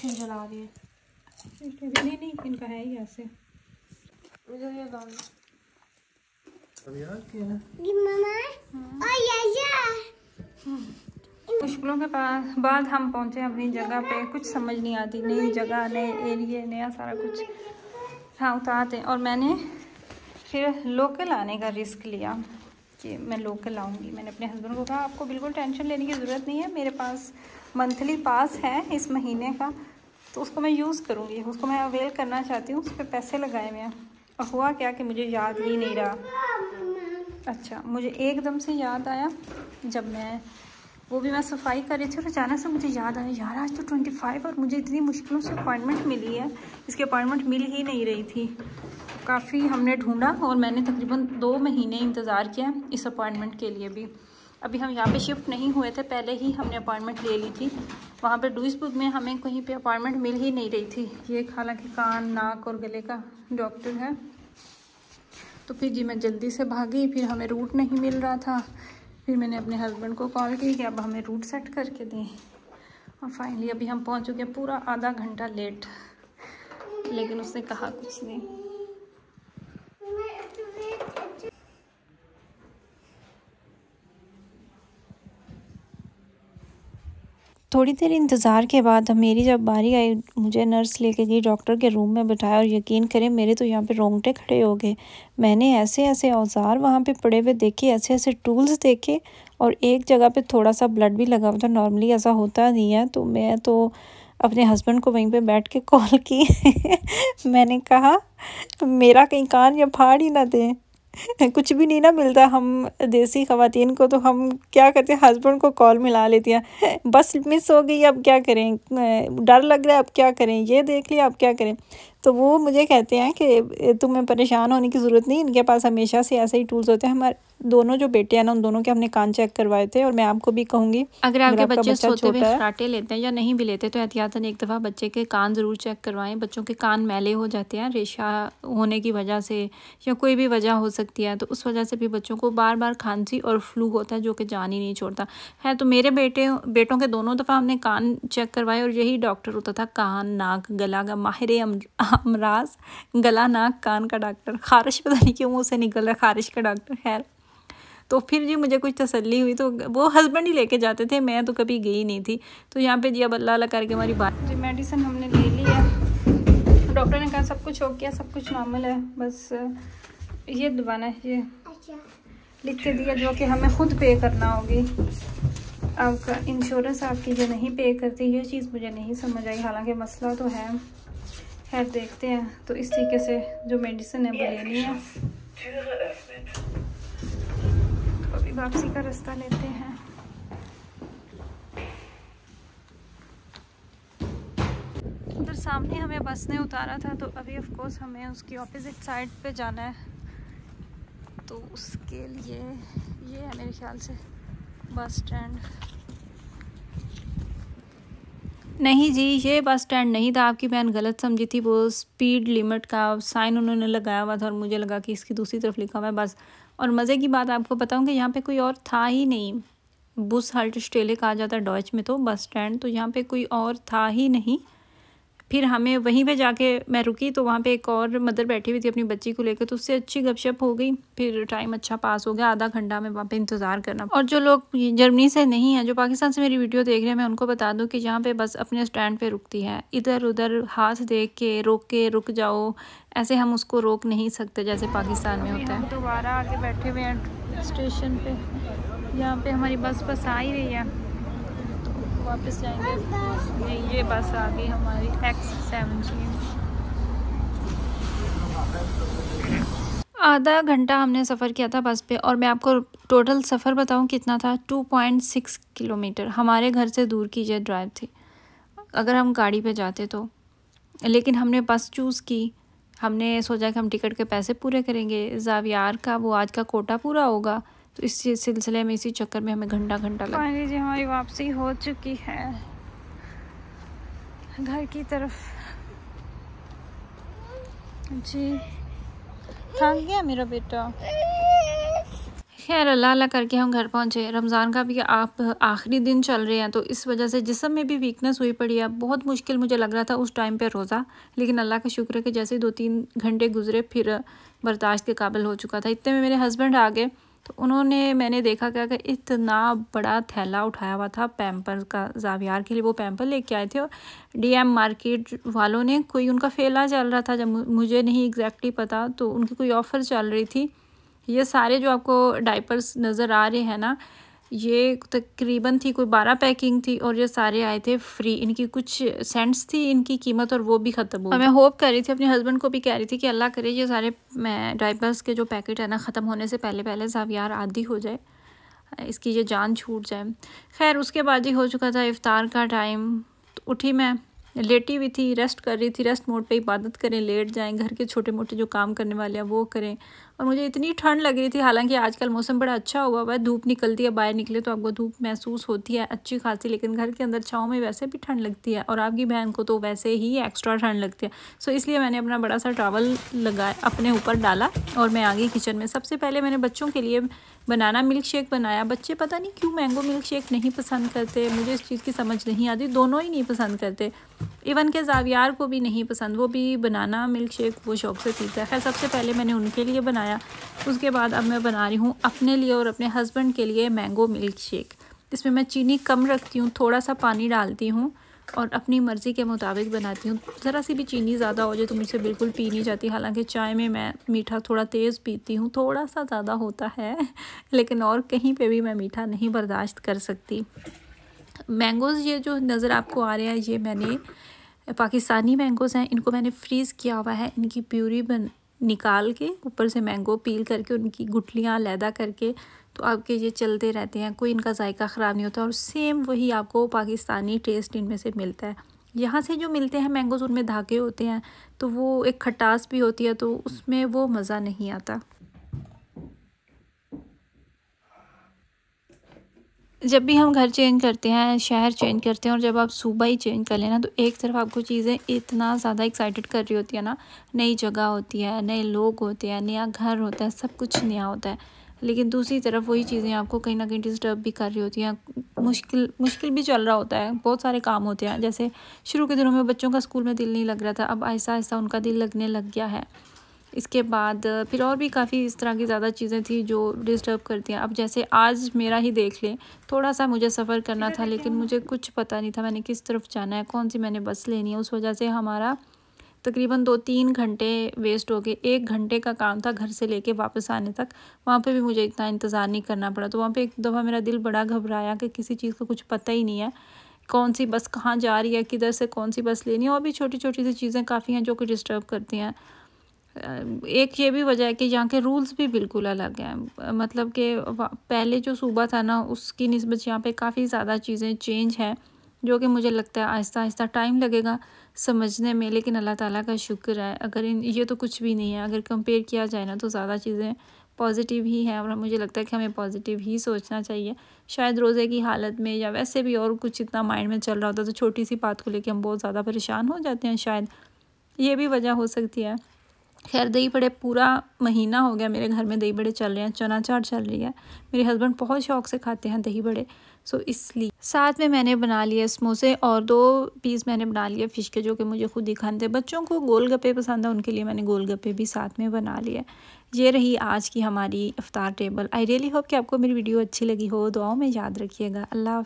Machine चला रही है। नहीं इनका है ही ऐसे। मुझे ये गाँव मुश्किलों के बाद हम पहुंचे अपनी जगह पे। कुछ समझ नहीं आती, नई जगह, नए एरिया, नया सारा कुछ। हाँ उतारते। और मैंने फिर लोकल आने का रिस्क लिया कि मैं लोकल आऊँगी। मैंने अपने हस्बैंड को कहा आपको बिल्कुल टेंशन लेने की ज़रूरत नहीं है, मेरे पास मंथली पास है इस महीने का, तो उसको मैं यूज़ करूँगी, उसको मैं अवेल करना चाहती हूँ। उस पर पैसे लगाए हुए हैं। और हुआ क्या कि मुझे याद ही नहीं रहा। अच्छा, मुझे एकदम से याद आया जब मैं सफाई कर रही थी और अचानक से मुझे याद आया यार आज तो 25 और मुझे इतनी मुश्किलों से अपॉइंटमेंट मिली है। इसकी अपॉइंटमेंट मिल ही नहीं रही थी। काफ़ी हमने ढूंढा और मैंने तकरीबन 2 महीने इंतज़ार किया इस अपॉइंटमेंट के लिए भी। अभी हम यहाँ पे शिफ्ट नहीं हुए थे, पहले ही हमने अपॉइंटमेंट ले ली थी। वहाँ पे डुइसबर्ग में हमें कहीं पे अपॉइंटमेंट मिल ही नहीं रही थी। ये हालांकि कान, नाक और गले का डॉक्टर है। तो फिर जी मैं जल्दी से भागी, फिर हमें रूट नहीं मिल रहा था। फिर मैंने अपने हस्बैंड को कॉल की कि अब हमें रूट सेट करके दें। और फाइनली अभी हम पहुँच चुके हैं, पूरा आधा घंटा लेट, लेकिन उसने कहा कुछ नहीं। थोड़ी देर इंतज़ार के बाद मेरी जब बारी आई, मुझे नर्स लेके गई, डॉक्टर के रूम में बिठाया और यकीन करें मेरे तो यहाँ पे रोंगटे खड़े हो गए। मैंने ऐसे ऐसे औजार वहाँ पे पड़े हुए देखे, ऐसे ऐसे टूल्स देखे और एक जगह पे थोड़ा सा ब्लड भी लगा हुआ था। नॉर्मली ऐसा होता नहीं है। तो मैं तो अपने हस्बैंड को वहीं पे बैठ के कॉल की मैंने कहा मेरा कहीं कान या फाड़ ही ना दें। कुछ भी नहीं ना मिलता, हम देसी ख़वातीन को तो हम क्या करते हैं, हस्बैंड को कॉल मिला लेती हैं। बस मिस हो गई, अब क्या करें, डर लग रहा है, अब क्या करें, ये देख लिया, अब क्या करें। तो वो मुझे कहते हैं कि तुम्हें परेशान होने की ज़रूरत नहीं, इनके पास हमेशा से ऐसे ही टूल्स होते हैं। हमारे दोनों जो बेटे हैं ना, उन दोनों के हमने कान चेक करवाए थे। और मैं आपको भी कहूँगी, अगर आपके बच्चे सोते हुए खराटे लेते हैं या नहीं भी लेते तो एहतियातन एक दफ़ा बच्चे के कान ज़रूर चेक करवाएं। बच्चों के कान मैले हो जाते हैं रेशा होने की वजह से, या कोई भी वजह हो सकती है। तो उस वजह से भी बच्चों को बार बार खांसी और फ्लू होता है, जो कि जान ही नहीं छोड़ता है। तो मेरे बेटों के दोनों दफ़ा हमने कान चेक करवाए और यही डॉक्टर होता था, कान नाक गला का माहिर अमराज, गला नाक कान का डॉक्टर। खारिश पता नहीं क्यों मुँह से निकल रहा, खारिश का डॉक्टर। खैर, तो फिर जी मुझे कुछ तसल्ली हुई, तो वो हस्बैंड ही लेके जाते थे, मैं तो कभी गई नहीं थी। तो यहाँ पे जी अब अल्लाह अल्लाह करके हमारी बात जी, मेडिसिन हमने ले ली है। डॉक्टर ने कहा सब कुछ हो गया, सब कुछ नॉर्मल है, बस ये दबाना है, ये लिख के दिया, जो कि हमें खुद पे करना होगी। आपका इंश्योरेंस आपकी जो नहीं पे करती, ये चीज़ मुझे नहीं समझ आई। हालांकि मसला तो है, खैर देखते हैं। तो इस तरीके से जो मेडिसिन है वो लेनी है। अभी वापसी का रास्ता लेते हैं। उधर सामने हमें बस ने उतारा था, तो अभी ऑफ कोर्स हमें उसकी ऑपोजिट साइड पे जाना है। तो उसके लिए ये है मेरे ख्याल से बस स्टैंड। नहीं जी, ये बस स्टैंड नहीं था, आपकी बहन गलत समझी थी। वो स्पीड लिमिट का साइन उन्होंने लगाया हुआ था और मुझे लगा कि इसकी दूसरी तरफ लिखा हुआ है बस। और मज़े की बात आपको बताऊं कि यहाँ पे कोई और था ही नहीं। बुस हल्ट स्टेले कहा जाता है डॉइच में तो बस स्टैंड, तो यहाँ पे कोई और था ही नहीं। फिर हमें वहीं पे जाके मैं रुकी, तो वहाँ पे एक और मदर बैठी हुई थी अपनी बच्ची को लेकर, तो उससे अच्छी गपशप हो गई। फिर टाइम अच्छा पास हो गया, आधा घंटा में वहाँ पे इंतज़ार करना। और जो लोग जर्मनी से नहीं हैं, जो पाकिस्तान से मेरी वीडियो देख रहे हैं, मैं उनको बता दूँ कि यहाँ पे बस अपने स्टैंड पे रुकती है। इधर उधर हाथ देख के रुक जाओ, ऐसे हम उसको रोक नहीं सकते जैसे पाकिस्तान में होता है। दोबारा आके बैठे हुए हैं स्टेशन पे, यहाँ पे हमारी बस आ ही रही है, वापस जाएंगे। ये बस आ गई हमारी X17। आधा घंटा हमने सफ़र किया था बस पे, और मैं आपको टोटल सफ़र बताऊं कितना था, 2.6 किलोमीटर हमारे घर से दूर की ये ड्राइव थी अगर हम गाड़ी पे जाते तो। लेकिन हमने बस चूज़ की, हमने सोचा कि हम टिकट के पैसे पूरे करेंगे, ज़ावियार का वो आज का कोटा पूरा होगा, तो इस सिलसिले में इसी चक्कर में हमें घंटा लगा। फाइनली जी हमारी वापसी हो चुकी है घर की तरफ। जी थक गया मेरा बेटा। खैर अल्लाह अल्लाह करके हम घर पहुँचे। रमज़ान का भी आप आखिरी दिन चल रहे हैं, तो इस वजह से जिस्म में भी वीकनेस हुई पड़ी है। बहुत मुश्किल मुझे लग रहा था उस टाइम पे रोज़ा, लेकिन अल्लाह का शुक्र है कि जैसे 2-3 घंटे गुजरे फिर बर्दाश्त के काबिल हो चुका था। इतने में मेरे हस्बैंड आ गए, तो उन्होंने मैंने देखा क्या कि इतना बड़ा थैला उठाया हुआ था पैम्पर्स का ज़ावियार के लिए। वो पैम्पर लेके आए थे और DM मार्केट वालों ने, कोई उनका फेला चल रहा था, जब मुझे नहीं एग्जैक्टली पता, तो उनकी कोई ऑफ़र चल रही थी। ये सारे जो आपको डाइपर्स नज़र आ रहे हैं ना, ये तकरीबन थी कोई 12 पैकिंग थी और ये सारे आए थे फ्री। इनकी कुछ सेंट्स थी इनकी कीमत और वो भी ख़त्म हो गई। मैं होप कर रही थी, अपने हस्बैंड को भी कह रही थी कि अल्लाह करे ये सारे डाइपर्स के जो पैकेट है ना, ख़त्म होने से पहले पहले ज़ावियार आदी हो जाए, इसकी ये जान छूट जाए। खैर उसके बाद ही हो चुका था इफ़्तार का टाइम। तो उठी मैं, लेटी हुई थी, रेस्ट कर रही थी। रेस्ट मोड पे इबादत करें, लेट जाएं, घर के छोटे मोटे जो काम करने वाले हैं वो करें। और मुझे इतनी ठंड लग रही थी, हालांकि आजकल मौसम बड़ा अच्छा हुआ है, धूप निकलती है, बाहर निकले तो आपको धूप महसूस होती है अच्छी खासी, लेकिन घर के अंदर छाँव में वैसे भी ठंड लगती है और आपकी बहन को तो वैसे ही एक्स्ट्रा ठंड लगती है। सो इसलिए मैंने अपना बड़ा सा टॉवल लगाया, अपने ऊपर डाला और मैं आ गई किचन में। सबसे पहले मैंने बच्चों के लिए बनाना मिल्क शेक बनाया। बच्चे पता नहीं क्यों मैंगो मिल्क शेक नहीं पसंद करते, मुझे इस चीज़ की समझ नहीं आती। दोनों ही नहीं पसंद करते, इवन के ज़ावियार को भी नहीं पसंद, वो भी बनाना मिल्क शेक वो शौक़ से पीता है। खैर सबसे पहले मैंने उनके लिए बनाया, उसके बाद अब मैं बना रही हूँ अपने लिए और अपने हस्बैंड के लिए मैंगो मिल्क शेक। इसमें मैं चीनी कम रखती हूँ, थोड़ा सा पानी डालती हूँ और अपनी मर्ज़ी के मुताबिक बनाती हूँ। ज़रा सी भी चीनी ज़्यादा हो जाए तो मुझसे बिल्कुल पी नहीं जाती। हालांकि चाय में मैं मीठा थोड़ा तेज़ पीती हूँ, थोड़ा सा ज़्यादा होता है लेकिन और कहीं पे भी मैं मीठा नहीं बर्दाश्त कर सकती। मैंगोज़ ये जो नज़र आपको आ रहे हैं, ये मैंने पाकिस्तानी मैंगोज़ हैं, इनको मैंने फ्रीज़ किया हुआ है। इनकी प्यूरी निकाल के ऊपर से मैंगो पील करके उनकी गुठलियाँ अलहदा करके, तो आपके ये चलते रहते हैं, कोई इनका जायका ख़राब नहीं होता और सेम वही आपको पाकिस्तानी टेस्ट इनमें से मिलता है। यहाँ से जो मिलते हैं मैंगोज़ उनमें धागे होते हैं, तो वो एक खटास भी होती है, तो उसमें वो मज़ा नहीं आता। जब भी हम घर चेंज करते हैं, शहर चेंज करते हैं, और जब आप सूबा ही चेंज कर लेना, तो एक तरफ आपको चीज़ें इतना ज़्यादा एक्साइटेड कर रही होती है ना, नई जगह होती है, नए लोग होते हैं, नया घर होता है, सब कुछ नया होता है। लेकिन दूसरी तरफ वही चीज़ें आपको कहीं ना कहीं डिस्टर्ब भी कर रही होती हैं, मुश्किल भी चल रहा होता है, बहुत सारे काम होते हैं। जैसे शुरू के दिनों में बच्चों का स्कूल में दिल नहीं लग रहा था, अब आहिस्ता आहिस्ता उनका दिल लगने लग गया है। इसके बाद फिर और भी काफ़ी इस तरह की ज़्यादा चीज़ें थी जो डिस्टर्ब करती हैं। अब जैसे आज मेरा ही देख लें, थोड़ा सा मुझे सफ़र करना था, लेकिन मुझे कुछ पता नहीं था मैंने किस तरफ जाना है, कौन सी मैंने बस लेनी है। उस वजह से हमारा तकरीबन 2-3 घंटे वेस्ट हो गए। 1 घंटे का काम था घर से लेके वापस आने तक, वहाँ पे भी मुझे इतना इंतज़ार नहीं करना पड़ा। तो वहाँ पे एक दफ़ा मेरा दिल बड़ा घबराया कि किसी चीज़ का कुछ पता ही नहीं है, कौन सी बस कहाँ जा रही है, किधर से कौन सी बस लेनी है। और भी छोटी छोटी सी चीज़ें काफ़ी हैं जो कि डिस्टर्ब करती हैं। एक ये भी वजह है कि यहाँ के रूल्स भी बिल्कुल अलग हैं, मतलब कि पहले जो सूबा था ना, उसकी निस्बत यहाँ पे काफ़ी ज़्यादा चीज़ें चेंज हैं, जो कि मुझे लगता है आहिस्ता आहिस्ता टाइम लगेगा समझने में। लेकिन अल्लाह ताला का शुक्र है, अगर ये तो कुछ भी नहीं है, अगर कंपेयर किया जाए ना तो ज़्यादा चीज़ें पॉजिटिव ही हैं। और मुझे लगता है कि हमें पॉजिटिव ही सोचना चाहिए। शायद रोज़े की हालत में या वैसे भी और कुछ इतना माइंड में चल रहा होता तो छोटी सी बात को लेकर हम बहुत ज़्यादा परेशान हो जाते हैं, शायद ये भी वजह हो सकती है। खैर दही बड़े पूरा महीना हो गया मेरे घर में दही बड़े चल रहे हैं, चना चाट चल रही है। मेरे हस्बैंड बहुत शौक़ से खाते हैं दही बड़े, सो इसलिए साथ में मैंने बना लिए समोसे और 2 पीस मैंने बना लिए फ़िश के, जो कि मुझे खुद ही खाने थे। बच्चों को गोलगप्पे पसंद है, उनके लिए मैंने गोलगप्पे भी साथ में बना लिए। ये रही आज की हमारी इफ्तार टेबल। आई रियली होप कि आपको मेरी वीडियो अच्छी लगी हो। दुआओं में याद रखिएगा। अल्लाह।